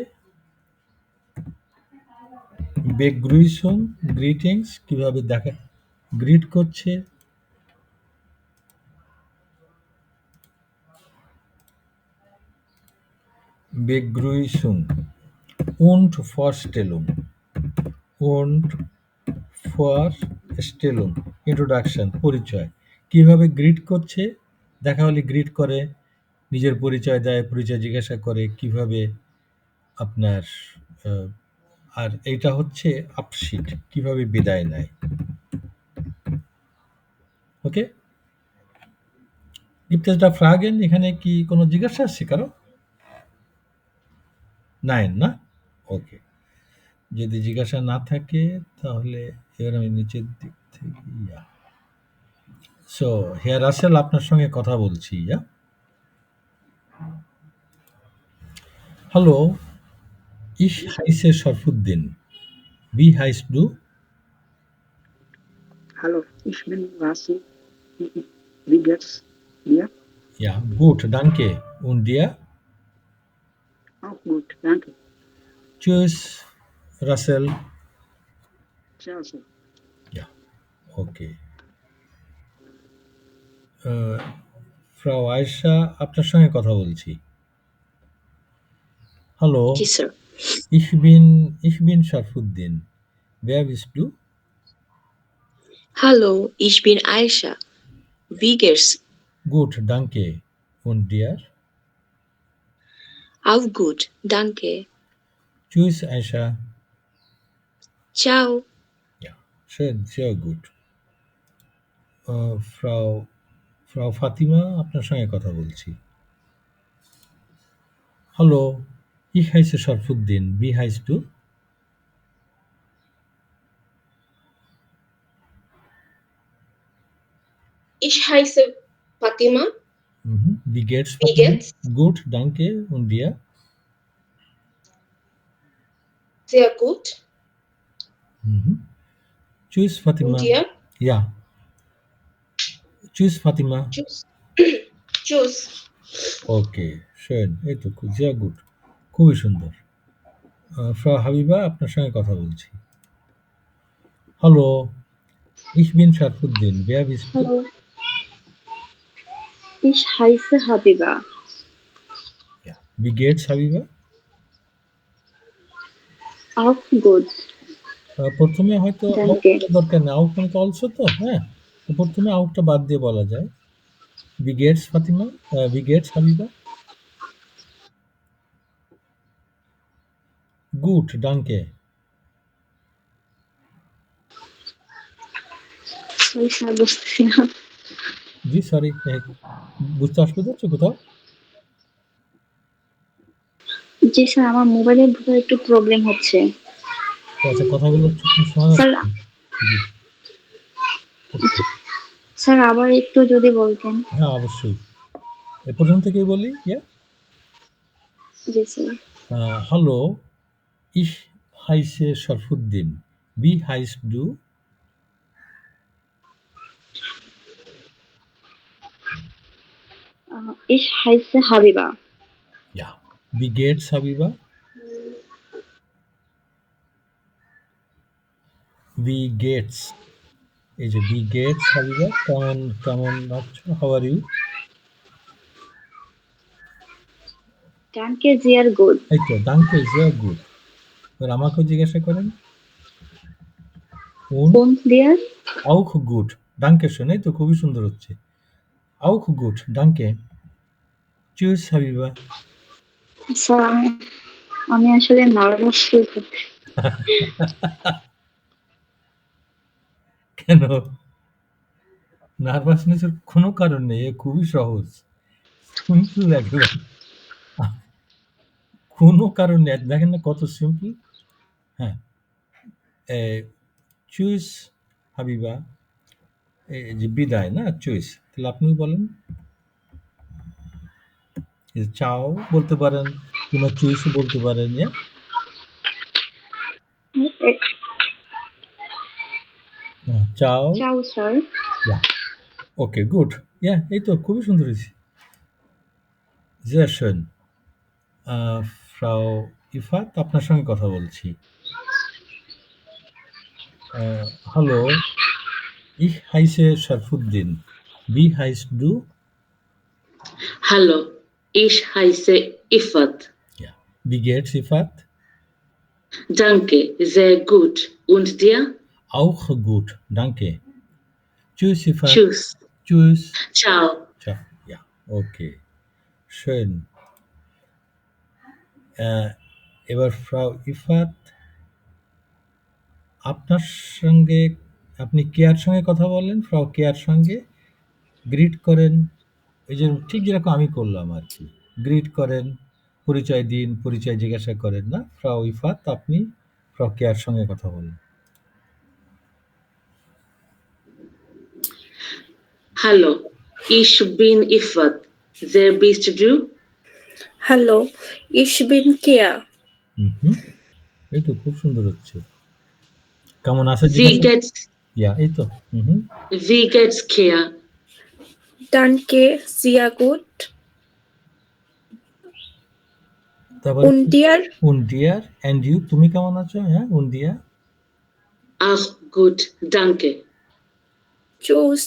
বেগ্রুইসুন গ্রিটিংস, কিভাবে দেখা গ্রিট করছে, বেগ্রুইসুন und Vorstellung, und Vorstellung introduction, পরিচয়। কিভাবে গ্রিট করছে, দেখা হলে গ্রিট করে, নিজের পরিচয় দেয়, পরিচয় জিজ্ঞাসা করে, কিভাবে আপনার আর এইটা হচ্ছে আপশিট, কিভাবে বিদায় নেয়। ওকে, gibt es da Fragen? এখানে কি কোনো জিজ্ঞাসা আছে কারো? নাই না? ওকে, যদি জিজ্ঞাসা না থাকে তাহলে এবার আমি নিচের দিক থেকে সো হেয়ার রাসেল আপনার সঙ্গে কথা বলছি। Hello, ich heiße Sharfuddin. Wie heißt du? Hallo, ich bin Rasi. Wie geht's dir? Ja, gut, danke. Und dir? Auch gut, danke. Tschüss, Russell. Ciao. Ja, okay. ফ্রাউ আয়েশা আপনার সঙ্গে কথা বলছি। হ্যালো, জি sir. ich bin Sharfuddin. Wer bist du? Hallo, ich bin Aisha. Wie geht's? Gut, danke. Und dir? Auch gut, danke. Tschüss, Aisha. Ciao. Ja, schön, sehr gut. Frau Fatima, আপনার সঙ্গে কথা বলছি। Hallo, ich heiße Sharfuddin. Wie heißt du? Ich heiße Fatima. Wie geht's, Wie Fatima? geht's? Gut, danke. Und dir? Sehr gut. Tschüss, Fatima. Und dir? Ja. Tschüss, Fatima. Tschüss. Tschüss. ওকে, schön. এই তো sehr gut. খুবই সুন্দর। Frau Habiba, আপনার সঙ্গে কথা বলছি। Hallo, ich bin Sharfuddin. Wer bist du? Hallo. Ich heiße Habiba. Ja. Wie geht's, Habiba? Auch gut. প্রথমে হয়তো Danke. দরকার নেই, আউট মানে তো অলসো তো, হ্যাঁ, তো প্রথমে আউটটা বাদ দিয়ে বলা যায়। Wie geht's, Fatima? Wie geht's, Habiba? Gut, danke. Sorry, sir বুঝতেছি না। জি সরি, বুঝতে অসুবিধা হচ্ছে কোথাও? জি স্যার, আমার মোবাইলের ভিতরে একটু প্রবলেম হচ্ছে। আচ্ছা, কথাগুলো ঠিক শোনা স্যার যাচ্ছে? জি। স্যার আবার একটু যদি বলতেন। হ্যাঁ, অবশ্যই। প্রথম থেকেই বলি, ইয়া? জি sir. Hallo, ich heiße Sharfuddin. Wie heißt du? Ich heiße Habiba. Ja. Wie geht's, Habiba? Wie geht's? এই যে wie geht's, Habiba? কেমন আছো? How are you? Danke, sehr gut. এই তো, danke, sehr gut. এবার আমাকেও জিজ্ঞাসা করেন। Und dir? Auch gut. Danke schön. এই তো খুবই সুন্দর হচ্ছে। Auch gut. Danke. Tschüss, Habiba. Sir আমি আসলে নার্ভাস ফিল করছি। কেন? নার্ভাসনেসের কোনো কারণ নেই, এ খুবই সহজ, সিম্পল একেবারে, কোনো কারণ নেই। দেখেন না কত সিম্পল। হ্যাঁ, চুইস হাবিবা, এই যে বিদায় না, চুইস, তাহলে আপনিও বলেন। চাও বলতে পারেন, কিংবা চুইসও বলতে পারেন। চাও। Ciao, sir. ওকে, গুড। এই তো খুবই সুন্দর হয়েছে। Sehr schön. ফ্রাউ ইফাত, আপনার সঙ্গে কথা বলছি। Hallo, ich heiße Sharfuddin. Wie heißt du? Hallo, ich heiße Ifat. Ja. Wie geht's, Ifat? Danke, sehr gut. Und dir? Auch gut, danke. Tschüss, Ifat. Tschüss. Tschüss. Ciao. Ciao. Ja, okay. Schön. এবার ফ্রাউ ইফাত, আপনার সঙ্গে, আপনি care সঙ্গে কথা বলেন, ফ্রাউ care সঙ্গে grit করেন, এই যে ঠিক যেরকম আমি করলাম আর কি, গ্রিট করেন, পরিচয় দিন, পরিচয় জিজ্ঞাসা করেন না। ফ্রাউ ইফাত, আপনি ফ্রাউ কেয়ার সঙ্গে কথা বলেন। Hallo, ich bin Ifat. Wer bist du? Hallo, ich bin Kea. এই তো খুব সুন্দর হচ্ছে। কেমন আছে? Wie geht's? এই তো। Wie geht's, Kea? Danke, sehr gut. তারপর Und dir? Und dir? And you? তুমি কেমন আছো? হ্যাঁ, und dir? Auch gut, danke. Tschüss.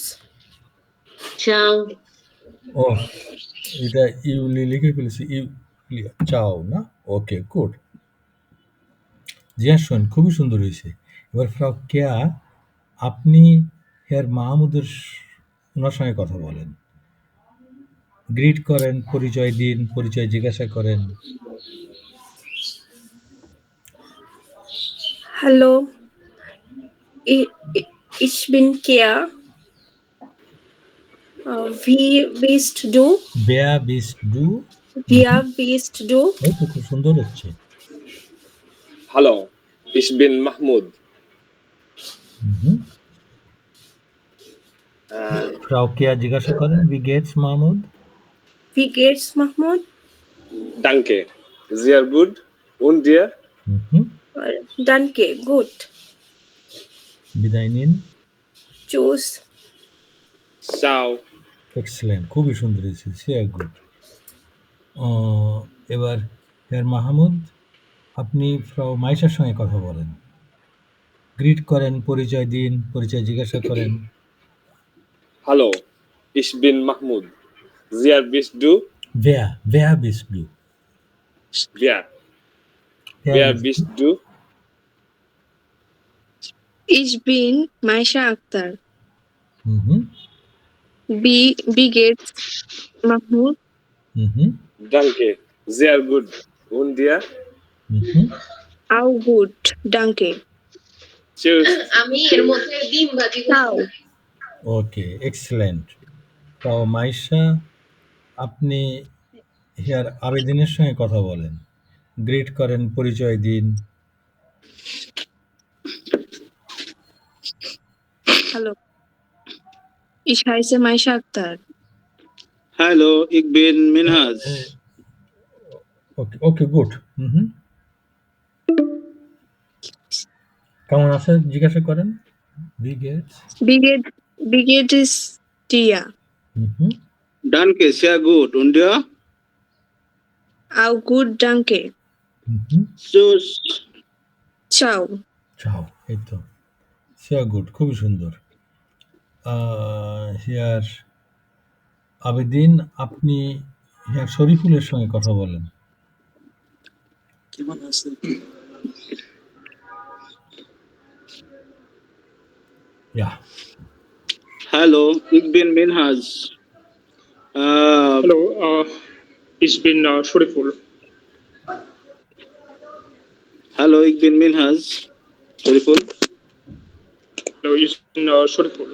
Ciao. ও, এটা ইউলি লিখে ফেলেছি, চাও না? ওকে, গুড। জিয়া শোন, খুবই সুন্দর হয়েছে। এবার ফ্রাউ কেয়া, আপনি হেয়ার মাহমুদের ওনার সঙ্গে কথা বলেন, গ্রিট করেন, পরিচয় দিন, পরিচয় জিজ্ঞাসা করেন। Hallo, Ich bin Kea. Wie bist du? Wer bist du? Wer bist du? এই তো খুব সুন্দর হচ্ছে। Hallo, ich bin Mahmoud. ফ্রাউ কেয়া জিজ্ঞাসা করেন wie geht's Mahmud? Wie geht's, Mahmoud? Danke. Sehr gut. Und dir? Danke, gut. বিদায় নিন। Tschüss. Ciao. এক্সেলেন্ট, খুবই সুন্দর হয়েছে, sehr gut. এবার হেয়ার মাহমুদ, আপনি ফ্রাউ মাইশার সঙ্গে কথা বলেন, গ্রিট করেন, পরিচয় দিন, পরিচয় জিজ্ঞাসা করেন। Hallo, ich bin Mahmoud. Wer bist du? Wer bist du? Wer bist du? Ich bin Maisha Akhtar. Wie geht's, Mahmoud? Danke. Sehr gut. Und dir? Auch gut, danke. Tschüss. আমি এর মধ্যে ডিম ভাজি খাও। ওকে, এক্সেলেন্ট। ফ্রাউ মাইশা, আপনি হেয়ার আবেদিনের সঙ্গে কথা বলেন, গ্রিট করেন, পরিচয় দিন। Hallo. Ich heiße Maisha Akhtar. Hallo, ich bin Minhaj. Okay good. কেমন আছে জিজ্ঞাসা করেন। Wie geht es dir? Danke, sehr gut. Und dir? Auch gut, danke. Tschüss. Ciao. চাও, এই তো sehr good, খুবই সুন্দর। হেয়ার আবেদিন, আপনি হেয়ার শরীফুলের সঙ্গে কথা বলেন। কেমন আছেন? Ja. Hallo, ich bin Minhaj. Hallo, ich bin Shuriful. Hallo, ich bin Minhaj. Shuriful. Hallo, ich bin Shuriful.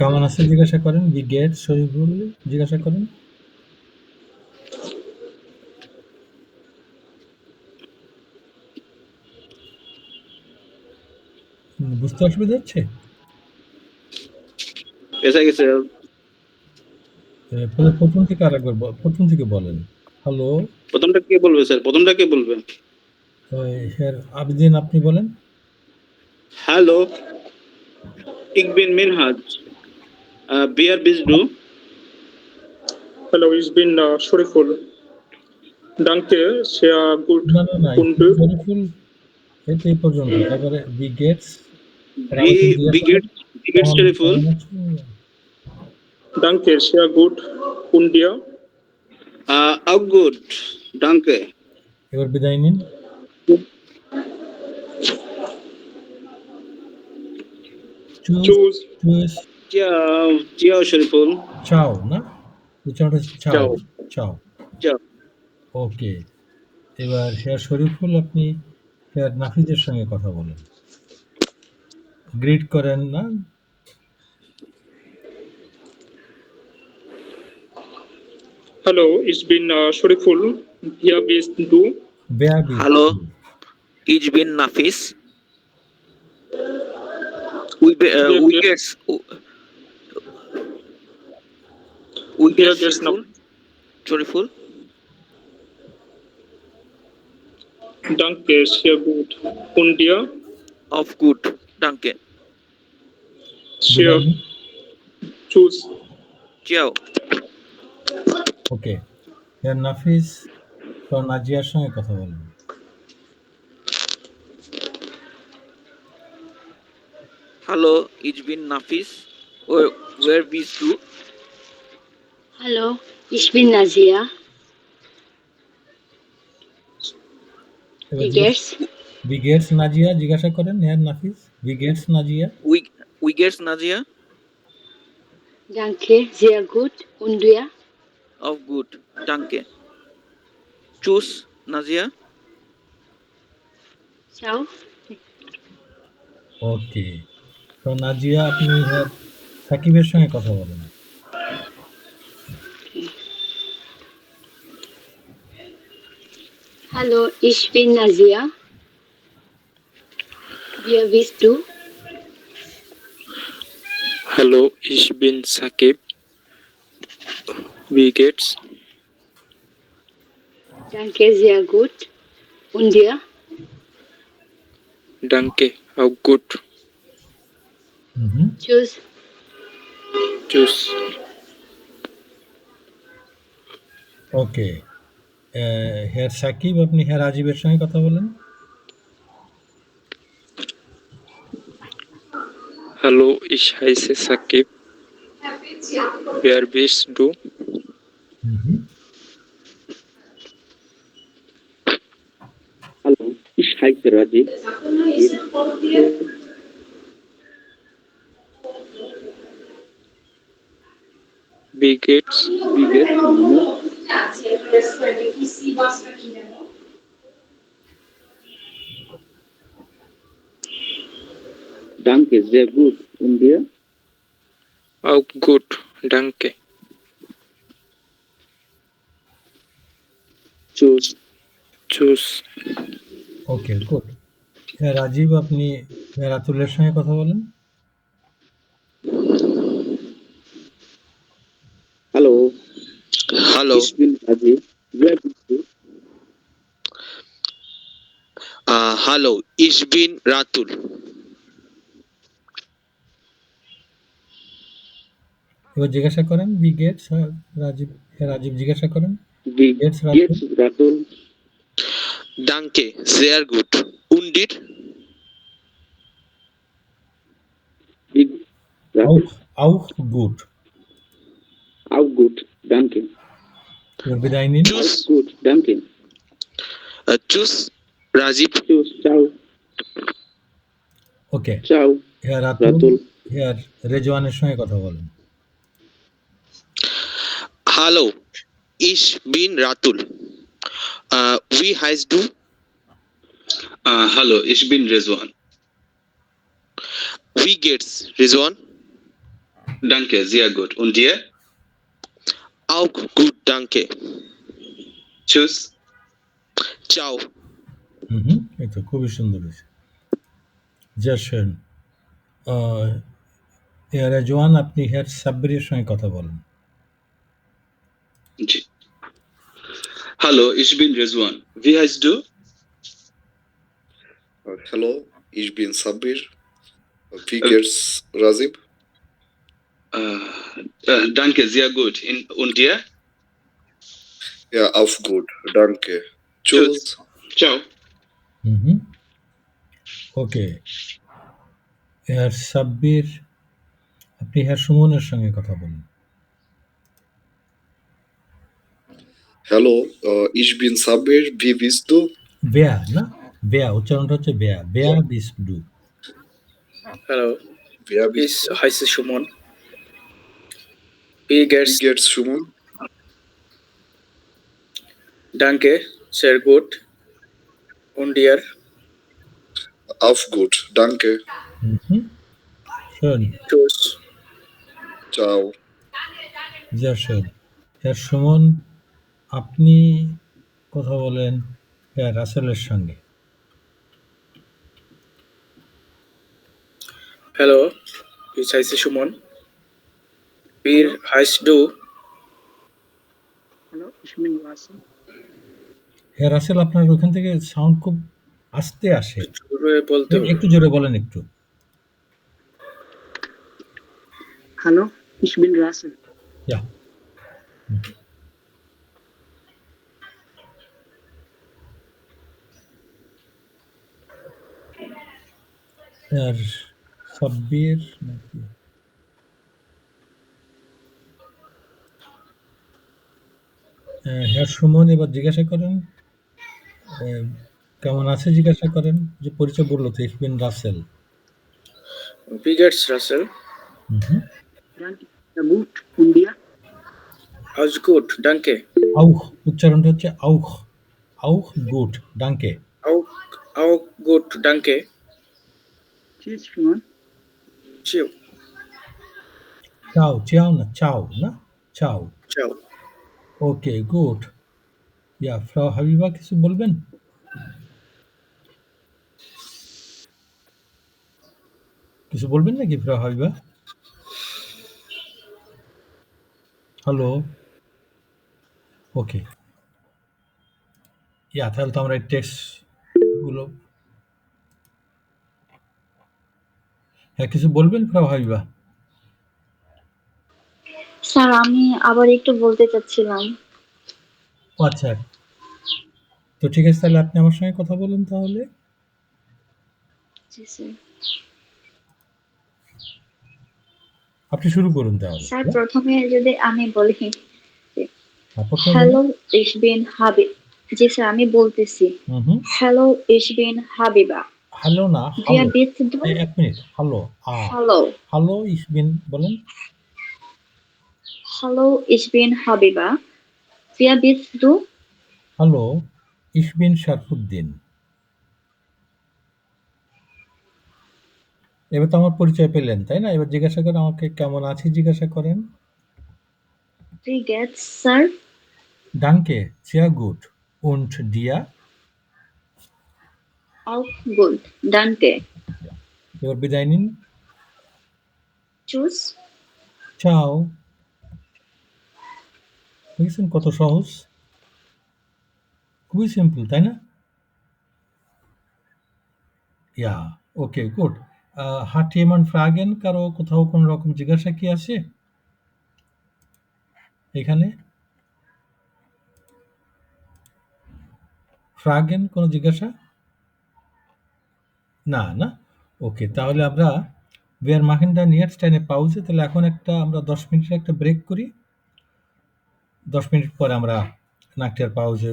কেমন আছে জিজ্ঞাসা করেন, wie geht's শরীফুল জিজ্ঞাসা করেন। বুঝতে অসুবিধা হচ্ছে? এসে গেছে। প্রথম থেকে আরেকবার প্রথম থেকে বলেন। হ্যালো, প্রথমটা কে বলবে স্যার? প্রথমটা কে বলবে? হেয়ার আবেদিন, আপনি বলেন। Hallo, ich bin Minhaj. Wer bist du? Hallo, ich bin Shuriful. Danke, sehr gut. না, Und du? শরীফুল এই পর্যন্ত। তারপরে wie geht's Shuriful. Danke, sehr gut. Und dir? Auch gut. Danke. এবার বিদায় নিন। Tschüss. Ciao, ciao Shuriful. চাও না, উচ্চারণটা চাও। চাও। Ciao. ওকে, এবার হেয়ার শরীফুল, আপনি হেয়ার নাফিজের সঙ্গে কথা বলেন, গ্রিট করেন না। Hallo, ich bin Shuriful. Wer bist du? Hallo, ich bin Nafis. We get Shuriful. Danke, sehr gut. Und dir? Auf gut, danke. Sehr. Tschüss. Ciao. Okay, hair নাফিস তো নাজিয়ার সঙ্গে কথা বলেন। Hallo, ich bin Nafis. Where bist du? Hallo, ich bin Nazia. Wie geht's? Wie geht's Nazia জিজ্ঞাসা করেন hair নাফিস। Wie geht's Nazia? Wie geht's Nazia? Danke, sehr gut. Und dir? Auch gut, danke. Tschüss, Nazia. Ciao. ওকে। তো নাজিয়া আপনি হ্যাঁ সাকিবের সঙ্গে কথা বলেন। Hallo, ich bin Nazia. Wer bist du? Hallo, ich bin Sakib. Wie geht's? Danke, sehr gut. Und dir? Danke, auch gut. Tschüss. Tschüss. ওকে। হ্যাঁ সাকিব আপনি হ্যাঁ রাজীবের সঙ্গে কথা বলেন। Hallo, ich heiße Sakib. Wer bist du? Hallo, ich heiße Rajiv. Wie geht's? Wie geht's Ihnen? Danke, sehr gut. Und dir? Auch gut, danke. Tschüss. Tschüss. Okay good. হ্যাঁ রাজীব আপনি হ্যাঁ রাতুলের সঙ্গে কথা বলেন। Hallo, Hallo, ich bin Rajiv. Wer bist du? hallo, ich bin Ratul. এবার জিজ্ঞাসা করেন বি গেটস রাজীব হ্যাঁ রাজীব জিজ্ঞাসা করেন Wie গেটস Ratul. geht's, Ratul? Danke, sehr gut. Und dir? Wie, Ratul? auch gut. Auch gut, danke. এবার বিদায় নিন। Tschüss, Auch gut, danke. tschüss, Rajib. Tschüss, ciao. ওকে। Ciao, হ্যাঁ রাতুল Ratul. হ্যাঁ রেজওয়ানের সঙ্গে কথা বলেন। Hallo, ich bin Ratul. Wie heißt du? Hallo, ich bin Rizwan. Wie geht's, Rizwan? Danke, sehr gut. Und dir? Auch gut, danke. Tschüss. Ciao. এই তো খুবই সুন্দর হয়েছে। sehr schön. রেজওয়ান আপনি হ্যাঁ সাব্বিরের সঙ্গে কথা বলেন। जी. Hallo, ich bin Rizwan. Wie heißt du? Hallo, ich bin Sabir. Wie geht's, Razib? Danke, sehr gut. Und dir? Ja, auch gut, danke. Tschüss. Ciao. ওকে। হ্যাঁ সাব্বির আপনি হ্যাঁ সুমনের সঙ্গে কথা বলেন। Hallo, ich bin Sabir. Wie bist du? বেয়া না বেয়া উচ্চারণটা হচ্ছে বেয়া বেয়া বিস do. Hallo, Wer bist ich heiße Shumon. Wie geht's? Wie geht's, Shumon? Danke, sehr gut. Und dir? Auch gut, danke. schön. Tschüss. Ciao. sehr schön. হ্যাঁ সুমন আপনি কথা বলেন হ্যাঁ রাসেলের সঙ্গে। Hallo, ich heiße Shumon. Wie heißt du? Hallo, ich bin Wasim. হ্যাঁ রাসেল আপনার ওখান থেকে সাউন্ড খুব আস্তে আসে, জোরে বলতে হবে। একটু জোরে বলেন একটু। Hallo, ich bin Rasim. Ja. আর সাব্বির নাকি হ্যাঁ সুমন এবার জিজ্ঞাসা করেন কেমন আছে জিজ্ঞাসা করেন, যে পরিচয় বললো তো ich bin Rasel. Wie geht's, Russell? Danke, sehr gut. Und dir? Alles gut, danke. auch উচ্চারণটা হচ্ছে auch gut danke। Auch gut, danke. Tschüss, Simon. Ciao. চাও, চাও না, চাও না? চাও। Ciao. ওকে, গুড। ইয়া, ফ্রাউ হাবিবা কিছু বলবেন? কিছু বলবেন নাকি ফ্রাউ হাবিবা? হ্যালো? ওকে। ইয়া, তাহলে তো আমরা এই টেক্সটগুলো হ্যাঁ, কিছু বলবেন ফ্রাউ হাবিবা? স্যার আমি আবার একটু বলতে চাচ্ছিলাম। ও আচ্ছা। তো ঠিক আছে, তাহলে আপনি আমার সঙ্গে কথা বলুন তাহলে। জি স্যার। আপনি শুরু করুন তাহলে। স্যার প্রথমে যদি আমি বলি, প্রথমে হ্যালো ich bin Habib। জি স্যার আমি বলতেছি। Hello ich bin Habiba। Hello না, Wer হ্যালো। bist du? এক minute, hello. Hallo। Hello ich bin বলেন। Hallo ich bin Habiba। Wer bist du? Hello ich bin Sharafuddin. এবার তো আমার পরিচয় পেলেন, তাই না? এবার জিজ্ঞাসা করেন আমাকে কেমন আছি, জিজ্ঞাসা করেন। Wie geht's, sir? Danke, sehr gut. Und dir? Auch gut, danke। এবার বিদায় নিন। Tschüss। চাও। দেখেছেন কত সহজ, খুবই সিম্পল, তাই না? ইয়া, ওকে, গুড। hat jemand Fragen? কারো কোথাও কোন রকম জিজ্ঞাসা কি আছে এখানে? Fragen, কোনো জিজ্ঞাসা? না, না? ওকে, তাহলে আমরা wir machen dann jetzt eine Pause। তাহলে এখন আমরা 10 মিনিটের একটা ব্রেক করি। 10 মিনিট পরে আমরা নাকটিয়ার পাউজে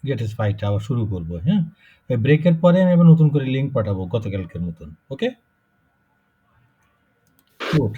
গেটেস ফাইটটা আবার শুরু করব, হ্যাঁ? এই ব্রেকের পরে আমি আবার নতুন করে লিঙ্ক পাঠাবো গতকালকের মতন। ওকে? গুড।